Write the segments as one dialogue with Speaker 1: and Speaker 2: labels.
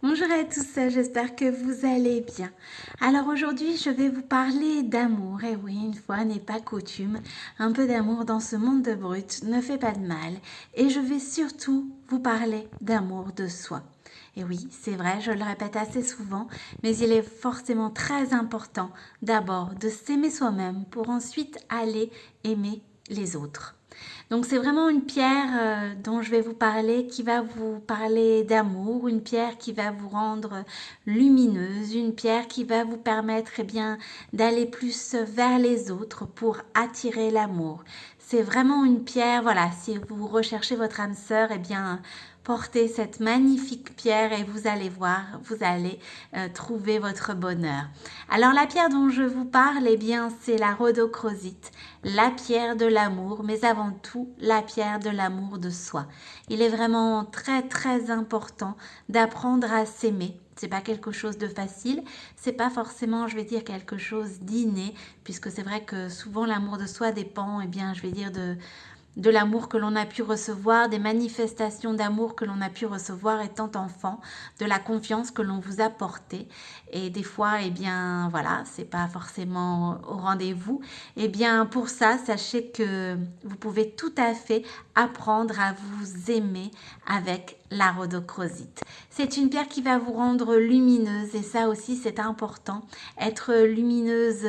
Speaker 1: Bonjour à tous, j'espère que vous allez bien. Alors aujourd'hui, je vais vous parler d'amour. Et oui, une fois n'est pas coutume, un peu d'amour dans ce monde de brut ne fait pas de mal. Et je vais surtout vous parler d'amour de soi. Et oui, c'est vrai, je le répète assez souvent, mais il est forcément très important d'abord de s'aimer soi-même pour ensuite aller aimer les autres. Donc c'est vraiment une pierre dont je vais vous parler, qui va vous parler d'amour, une pierre qui va vous rendre lumineuse, une pierre qui va vous permettre bien d'aller plus vers les autres pour attirer l'amour. C'est vraiment une pierre, voilà, si vous recherchez votre âme sœur, bien portez cette magnifique pierre et vous allez voir, vous allez trouver votre bonheur. Alors la pierre dont je vous parle, bien c'est la rhodochrosite, la pierre de l'amour, mais avant tout la pierre de l'amour de soi. Il est vraiment très très important d'apprendre à s'aimer. C'est pas quelque chose de facile, c'est pas forcément, je vais dire, quelque chose d'inné, puisque c'est vrai que souvent l'amour de soi dépend, bien, je vais dire, de l'amour que l'on a pu recevoir, des manifestations d'amour que l'on a pu recevoir étant enfant, de la confiance que l'on vous a portée. Et des fois, bien, voilà, c'est pas forcément au rendez-vous. Bien, pour ça, sachez que vous pouvez tout à fait apprendre à vous aimer avec la rhodochrosite. C'est une pierre qui va vous rendre lumineuse et ça aussi c'est important. Être lumineuse,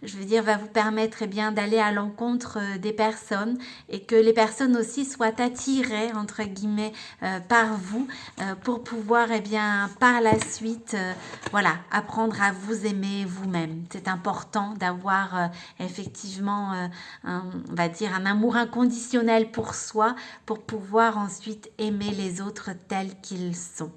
Speaker 1: je veux dire, va vous permettre bien d'aller à l'encontre des personnes et que les personnes aussi soient attirées entre guillemets par vous pour pouvoir bien par la suite voilà apprendre à vous aimer vous-même. C'est important d'avoir effectivement on va dire un amour inconditionnel pour soi pour pouvoir ensuite aimer les autres tels qu'ils sont.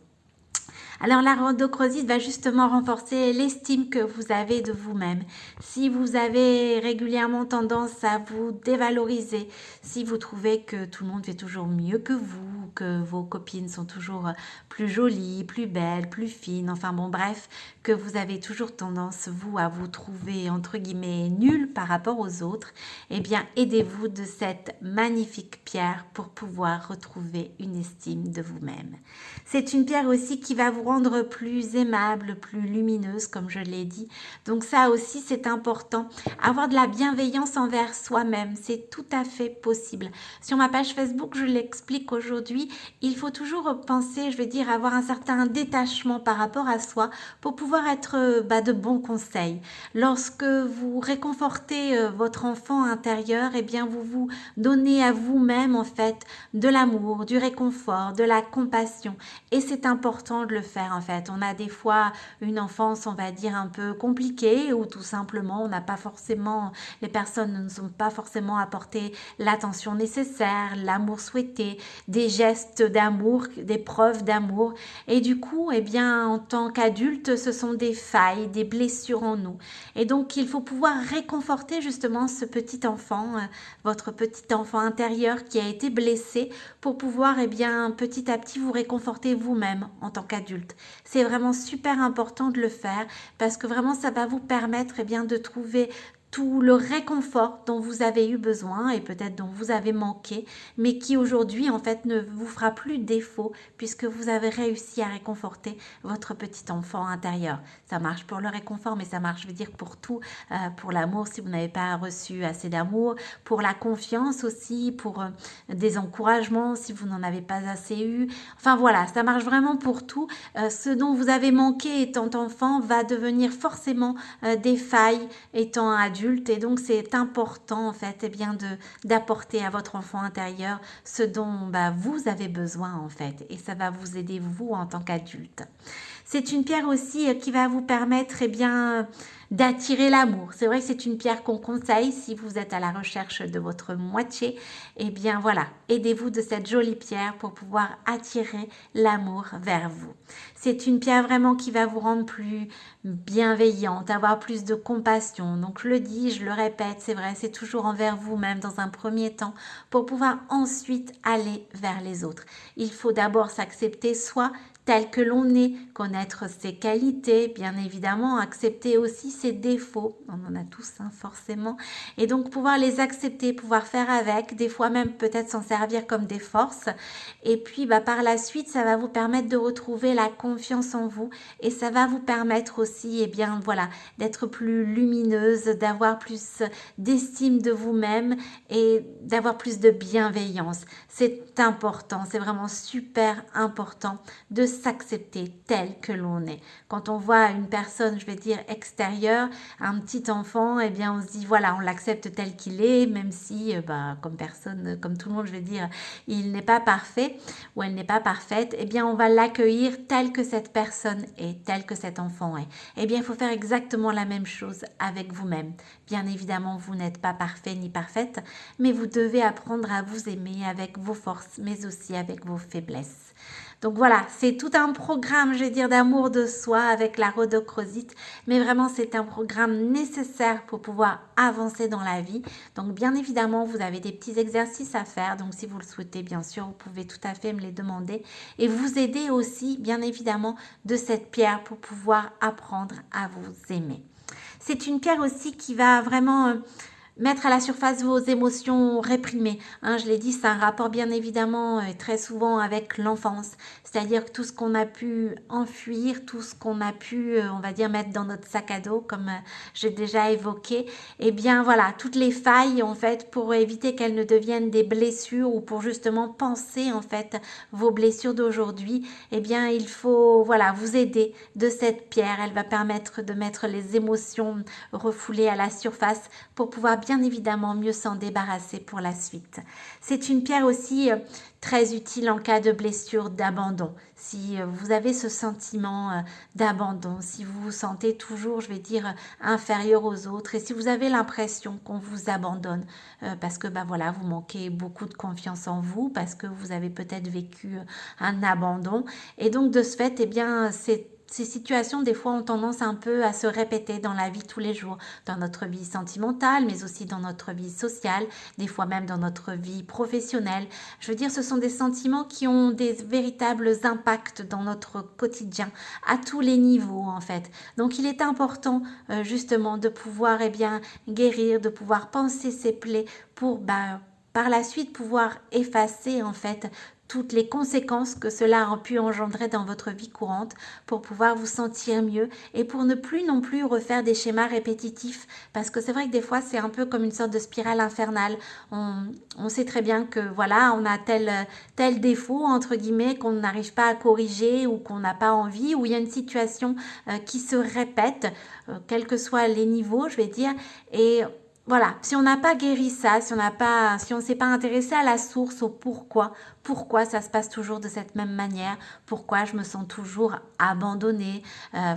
Speaker 1: Alors la rhodochrosite va justement renforcer l'estime que vous avez de vous-même. Si vous avez régulièrement tendance à vous dévaloriser, si vous trouvez que tout le monde fait toujours mieux que vous, que vos copines sont toujours plus jolies, plus belles, plus fines, enfin bon bref, que vous avez toujours tendance vous à vous trouver entre guillemets nul par rapport aux autres, bien aidez-vous de cette magnifique pierre pour pouvoir retrouver une estime de vous-même. C'est une pierre aussi qui va vous rendre plus aimable, plus lumineuse, comme je l'ai dit. Donc ça aussi, c'est important. Avoir de la bienveillance envers soi-même, c'est tout à fait possible. Sur ma page Facebook, je l'explique aujourd'hui, il faut toujours penser, je vais dire, avoir un certain détachement par rapport à soi pour pouvoir être de bons conseils. Lorsque vous réconfortez votre enfant intérieur, bien vous vous donnez à vous-même en fait de l'amour, du réconfort, de la compassion. Et c'est important de le faire en fait. On a des fois une enfance, on va dire, un peu compliquée ou tout simplement on n'a pas forcément, les personnes ne nous ont pas forcément apporté l'attention nécessaire, l'amour souhaité, des gestes d'amour, des preuves d'amour. Et du coup, bien, en tant qu'adulte, ce sont des failles, des blessures en nous. Et donc, il faut pouvoir réconforter justement ce petit enfant, votre petit enfant intérieur qui a été blessé pour pouvoir, bien, petit à petit vous réconforter vous-même en tant qu'adulte. C'est vraiment super important de le faire parce que vraiment ça va vous permettre bien de trouver tout le réconfort dont vous avez eu besoin et peut-être dont vous avez manqué, mais qui aujourd'hui en fait ne vous fera plus défaut puisque vous avez réussi à réconforter votre petit enfant intérieur. Ça marche pour le réconfort, mais ça marche, je veux dire, pour tout, pour l'amour si vous n'avez pas reçu assez d'amour, pour la confiance aussi, pour des encouragements si vous n'en avez pas assez eu. Enfin voilà, ça marche vraiment pour tout. Ce dont vous avez manqué étant enfant va devenir forcément des failles étant adulte et donc c'est important en fait bien d'apporter à votre enfant intérieur ce dont vous avez besoin en fait et ça va vous aider vous en tant qu'adulte. C'est une pierre aussi qui va vous permettre bien d'attirer l'amour. C'est vrai que c'est une pierre qu'on conseille si vous êtes à la recherche de votre moitié. Bien voilà, aidez-vous de cette jolie pierre pour pouvoir attirer l'amour vers vous. C'est une pierre vraiment qui va vous rendre plus bienveillante, avoir plus de compassion. Donc je le dis, je le répète, c'est vrai, c'est toujours envers vous-même dans un premier temps pour pouvoir ensuite aller vers les autres. Il faut d'abord s'accepter soi tel que l'on est, connaître ses qualités, bien évidemment, accepter aussi ses défauts, on en a tous hein, forcément, et donc pouvoir les accepter, pouvoir faire avec, des fois même peut-être s'en servir comme des forces, et puis par la suite, ça va vous permettre de retrouver la confiance en vous, et ça va vous permettre aussi, eh bien voilà, d'être plus lumineuse, d'avoir plus d'estime de vous-même et d'avoir plus de bienveillance. C'est important, c'est vraiment super important de s'accepter tel que l'on est. Quand on voit une personne, je vais dire extérieure, un petit enfant, eh bien on se dit voilà, on l'accepte tel qu'il est, même si comme personne, comme tout le monde, je vais dire, il n'est pas parfait ou elle n'est pas parfaite, eh bien on va l'accueillir tel que cette personne est, tel que cet enfant est. Eh bien il faut faire exactement la même chose avec vous-même. Bien évidemment, vous n'êtes pas parfait ni parfaite, mais vous devez apprendre à vous aimer avec vos forces, mais aussi avec vos faiblesses. Donc voilà, c'est tout un programme, je vais dire, d'amour de soi avec la rhodochrosite, mais vraiment c'est un programme nécessaire pour pouvoir avancer dans la vie. Donc bien évidemment, vous avez des petits exercices à faire, donc si vous le souhaitez, bien sûr, vous pouvez tout à fait me les demander et vous aider aussi, bien évidemment, de cette pierre pour pouvoir apprendre à vous aimer. C'est une pierre aussi qui va vraiment mettre à la surface vos émotions réprimées. Hein, je l'ai dit, c'est un rapport bien évidemment très souvent avec l'enfance. C'est-à-dire que tout ce qu'on a pu enfuir, tout ce qu'on a pu, on va dire, mettre dans notre sac à dos, comme j'ai déjà évoqué, eh bien voilà, toutes les failles en fait, pour éviter qu'elles ne deviennent des blessures ou pour justement penser en fait vos blessures d'aujourd'hui, eh bien il faut voilà vous aider de cette pierre. Elle va permettre de mettre les émotions refoulées à la surface pour pouvoir bien évidemment mieux s'en débarrasser pour la suite. C'est une pierre aussi très utile en cas de blessure, d'abandon. Si vous avez ce sentiment d'abandon, si vous vous sentez toujours, je vais dire, inférieur aux autres et si vous avez l'impression qu'on vous abandonne parce que voilà, vous manquez beaucoup de confiance en vous, parce que vous avez peut-être vécu un abandon et donc de ce fait, eh bien, ces situations, des fois, ont tendance un peu à se répéter dans la vie tous les jours, dans notre vie sentimentale, mais aussi dans notre vie sociale, des fois même dans notre vie professionnelle. Je veux dire, ce sont des sentiments qui ont des véritables impacts dans notre quotidien, à tous les niveaux, en fait. Donc, il est important, justement, de pouvoir, eh bien, guérir, de pouvoir penser ces plaies pour, par la suite, pouvoir effacer, en fait, toutes les conséquences que cela a pu engendrer dans votre vie courante pour pouvoir vous sentir mieux et pour ne plus non plus refaire des schémas répétitifs parce que c'est vrai que des fois c'est un peu comme une sorte de spirale infernale. On sait très bien que voilà, on a tel défaut entre guillemets qu'on n'arrive pas à corriger ou qu'on n'a pas envie ou il y a une situation qui se répète quels que soient les niveaux, je vais dire, et voilà, si on n'a pas guéri ça, si on ne s'est pas intéressé à la source, au pourquoi ça se passe toujours de cette même manière, pourquoi je me sens toujours abandonnée,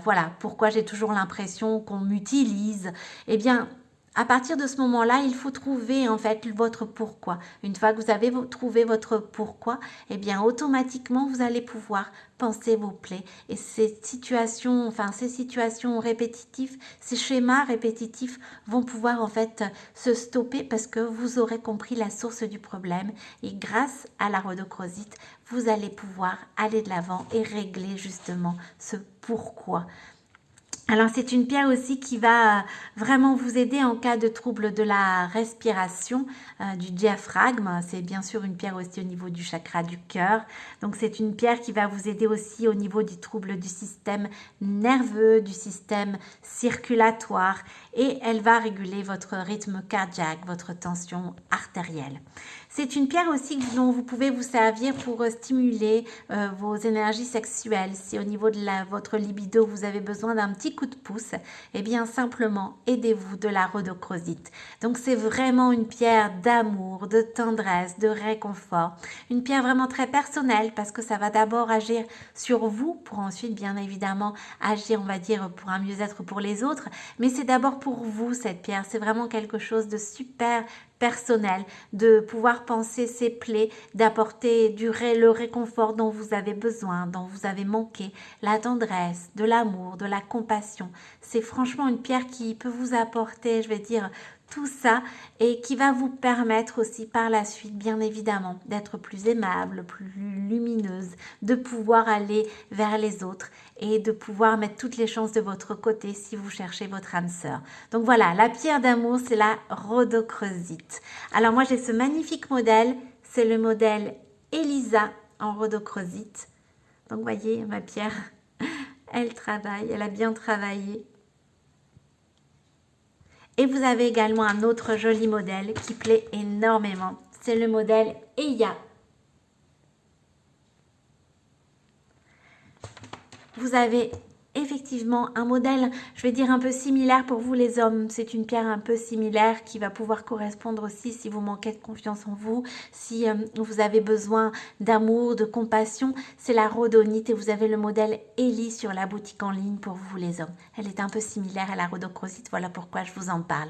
Speaker 1: voilà, pourquoi j'ai toujours l'impression qu'on m'utilise, eh bien, à partir de ce moment-là, il faut trouver en fait votre pourquoi. Une fois que vous avez trouvé votre pourquoi, eh bien automatiquement vous allez pouvoir penser vos plaies et ces situations répétitives, ces schémas répétitifs vont pouvoir en fait se stopper parce que vous aurez compris la source du problème et grâce à la rhodochrosite, vous allez pouvoir aller de l'avant et régler justement ce pourquoi. Alors c'est une pierre aussi qui va vraiment vous aider en cas de trouble de la respiration, du diaphragme. C'est bien sûr une pierre aussi au niveau du chakra du cœur. Donc c'est une pierre qui va vous aider aussi au niveau du trouble du système nerveux, du système circulatoire et elle va réguler votre rythme cardiaque, votre tension artérielle. C'est une pierre aussi dont vous pouvez vous servir pour stimuler vos énergies sexuelles. Si au niveau de votre libido, vous avez besoin d'un petit coup de pouce, eh bien simplement aidez-vous de la rhodochrosite. Donc c'est vraiment une pierre d'amour, de tendresse, de réconfort. Une pierre vraiment très personnelle parce que ça va d'abord agir sur vous pour ensuite bien évidemment agir, on va dire, pour un mieux-être pour les autres. Mais c'est d'abord pour vous cette pierre. C'est vraiment quelque chose de super personnel, de pouvoir penser ses plaies, d'apporter le réconfort dont vous avez besoin, dont vous avez manqué, la tendresse, de l'amour, de la compassion. C'est franchement une pierre qui peut vous apporter, je vais dire, tout ça et qui va vous permettre aussi par la suite, bien évidemment, d'être plus aimable, plus lumineuse, de pouvoir aller vers les autres et de pouvoir mettre toutes les chances de votre côté si vous cherchez votre âme sœur. Donc voilà, la pierre d'amour, c'est la rhodochrosite. Alors moi, j'ai ce magnifique modèle, c'est le modèle Elisa en rhodochrosite. Donc, vous voyez, ma pierre, elle travaille, elle a bien travaillé. Et vous avez également un autre joli modèle qui plaît énormément. C'est le modèle Eya. Vous avez effectivement un modèle, je vais dire un peu similaire pour vous les hommes. C'est une pierre un peu similaire qui va pouvoir correspondre aussi si vous manquez de confiance en vous, si vous avez besoin d'amour, de compassion. C'est la rhodonite et vous avez le modèle Ellie sur la boutique en ligne pour vous les hommes. Elle est un peu similaire à la rhodochrosite, voilà pourquoi je vous en parle.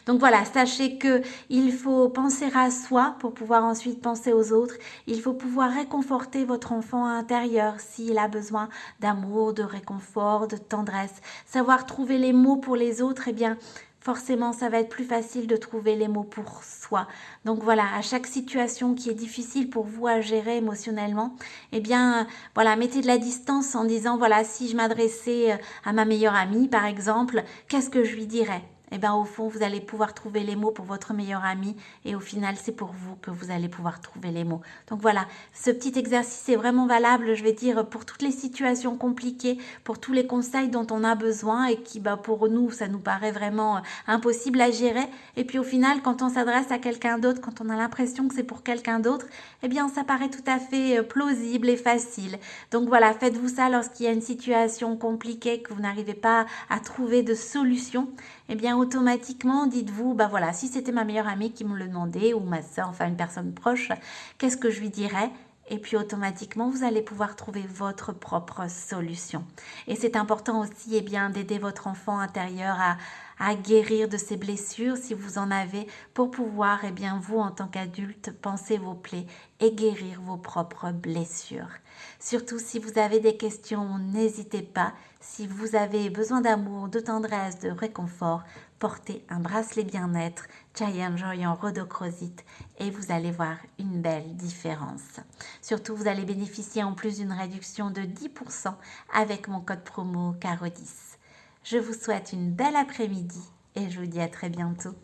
Speaker 1: Donc voilà, sachez que il faut penser à soi pour pouvoir ensuite penser aux autres. Il faut pouvoir réconforter votre enfant intérieur s'il a besoin d'amour, de réconfort, de tendresse. Savoir trouver les mots pour les autres, eh bien, forcément, ça va être plus facile de trouver les mots pour soi. Donc voilà, à chaque situation qui est difficile pour vous à gérer émotionnellement, eh bien, voilà, mettez de la distance en disant, voilà, si je m'adressais à ma meilleure amie, par exemple, qu'est-ce que je lui dirais ? Eh bien, au fond, vous allez pouvoir trouver les mots pour votre meilleur ami et au final, c'est pour vous que vous allez pouvoir trouver les mots. Donc voilà, ce petit exercice est vraiment valable, je vais dire, pour toutes les situations compliquées, pour tous les conseils dont on a besoin et qui, pour nous, ça nous paraît vraiment impossible à gérer. Et puis au final, quand on s'adresse à quelqu'un d'autre, quand on a l'impression que c'est pour quelqu'un d'autre, eh bien, ça paraît tout à fait plausible et facile. Donc voilà, faites-vous ça lorsqu'il y a une situation compliquée, que vous n'arrivez pas à trouver de solution. Eh bien, automatiquement, dites-vous, voilà, si c'était ma meilleure amie qui me le demandait, ou ma soeur, enfin une personne proche, qu'est-ce que je lui dirais ? Et puis automatiquement, vous allez pouvoir trouver votre propre solution. Et c'est important aussi d'aider votre enfant intérieur à guérir de ses blessures, si vous en avez, pour pouvoir, vous, en tant qu'adulte, penser vos plaies et guérir vos propres blessures. Surtout, si vous avez des questions, n'hésitez pas. Si vous avez besoin d'amour, de tendresse, de réconfort, portez un bracelet bien-être Giant Joy en rhodochrosite et vous allez voir une belle différence. Surtout, vous allez bénéficier en plus d'une réduction de 10% avec mon code promo CARO10. Je vous souhaite une belle après-midi et je vous dis à très bientôt.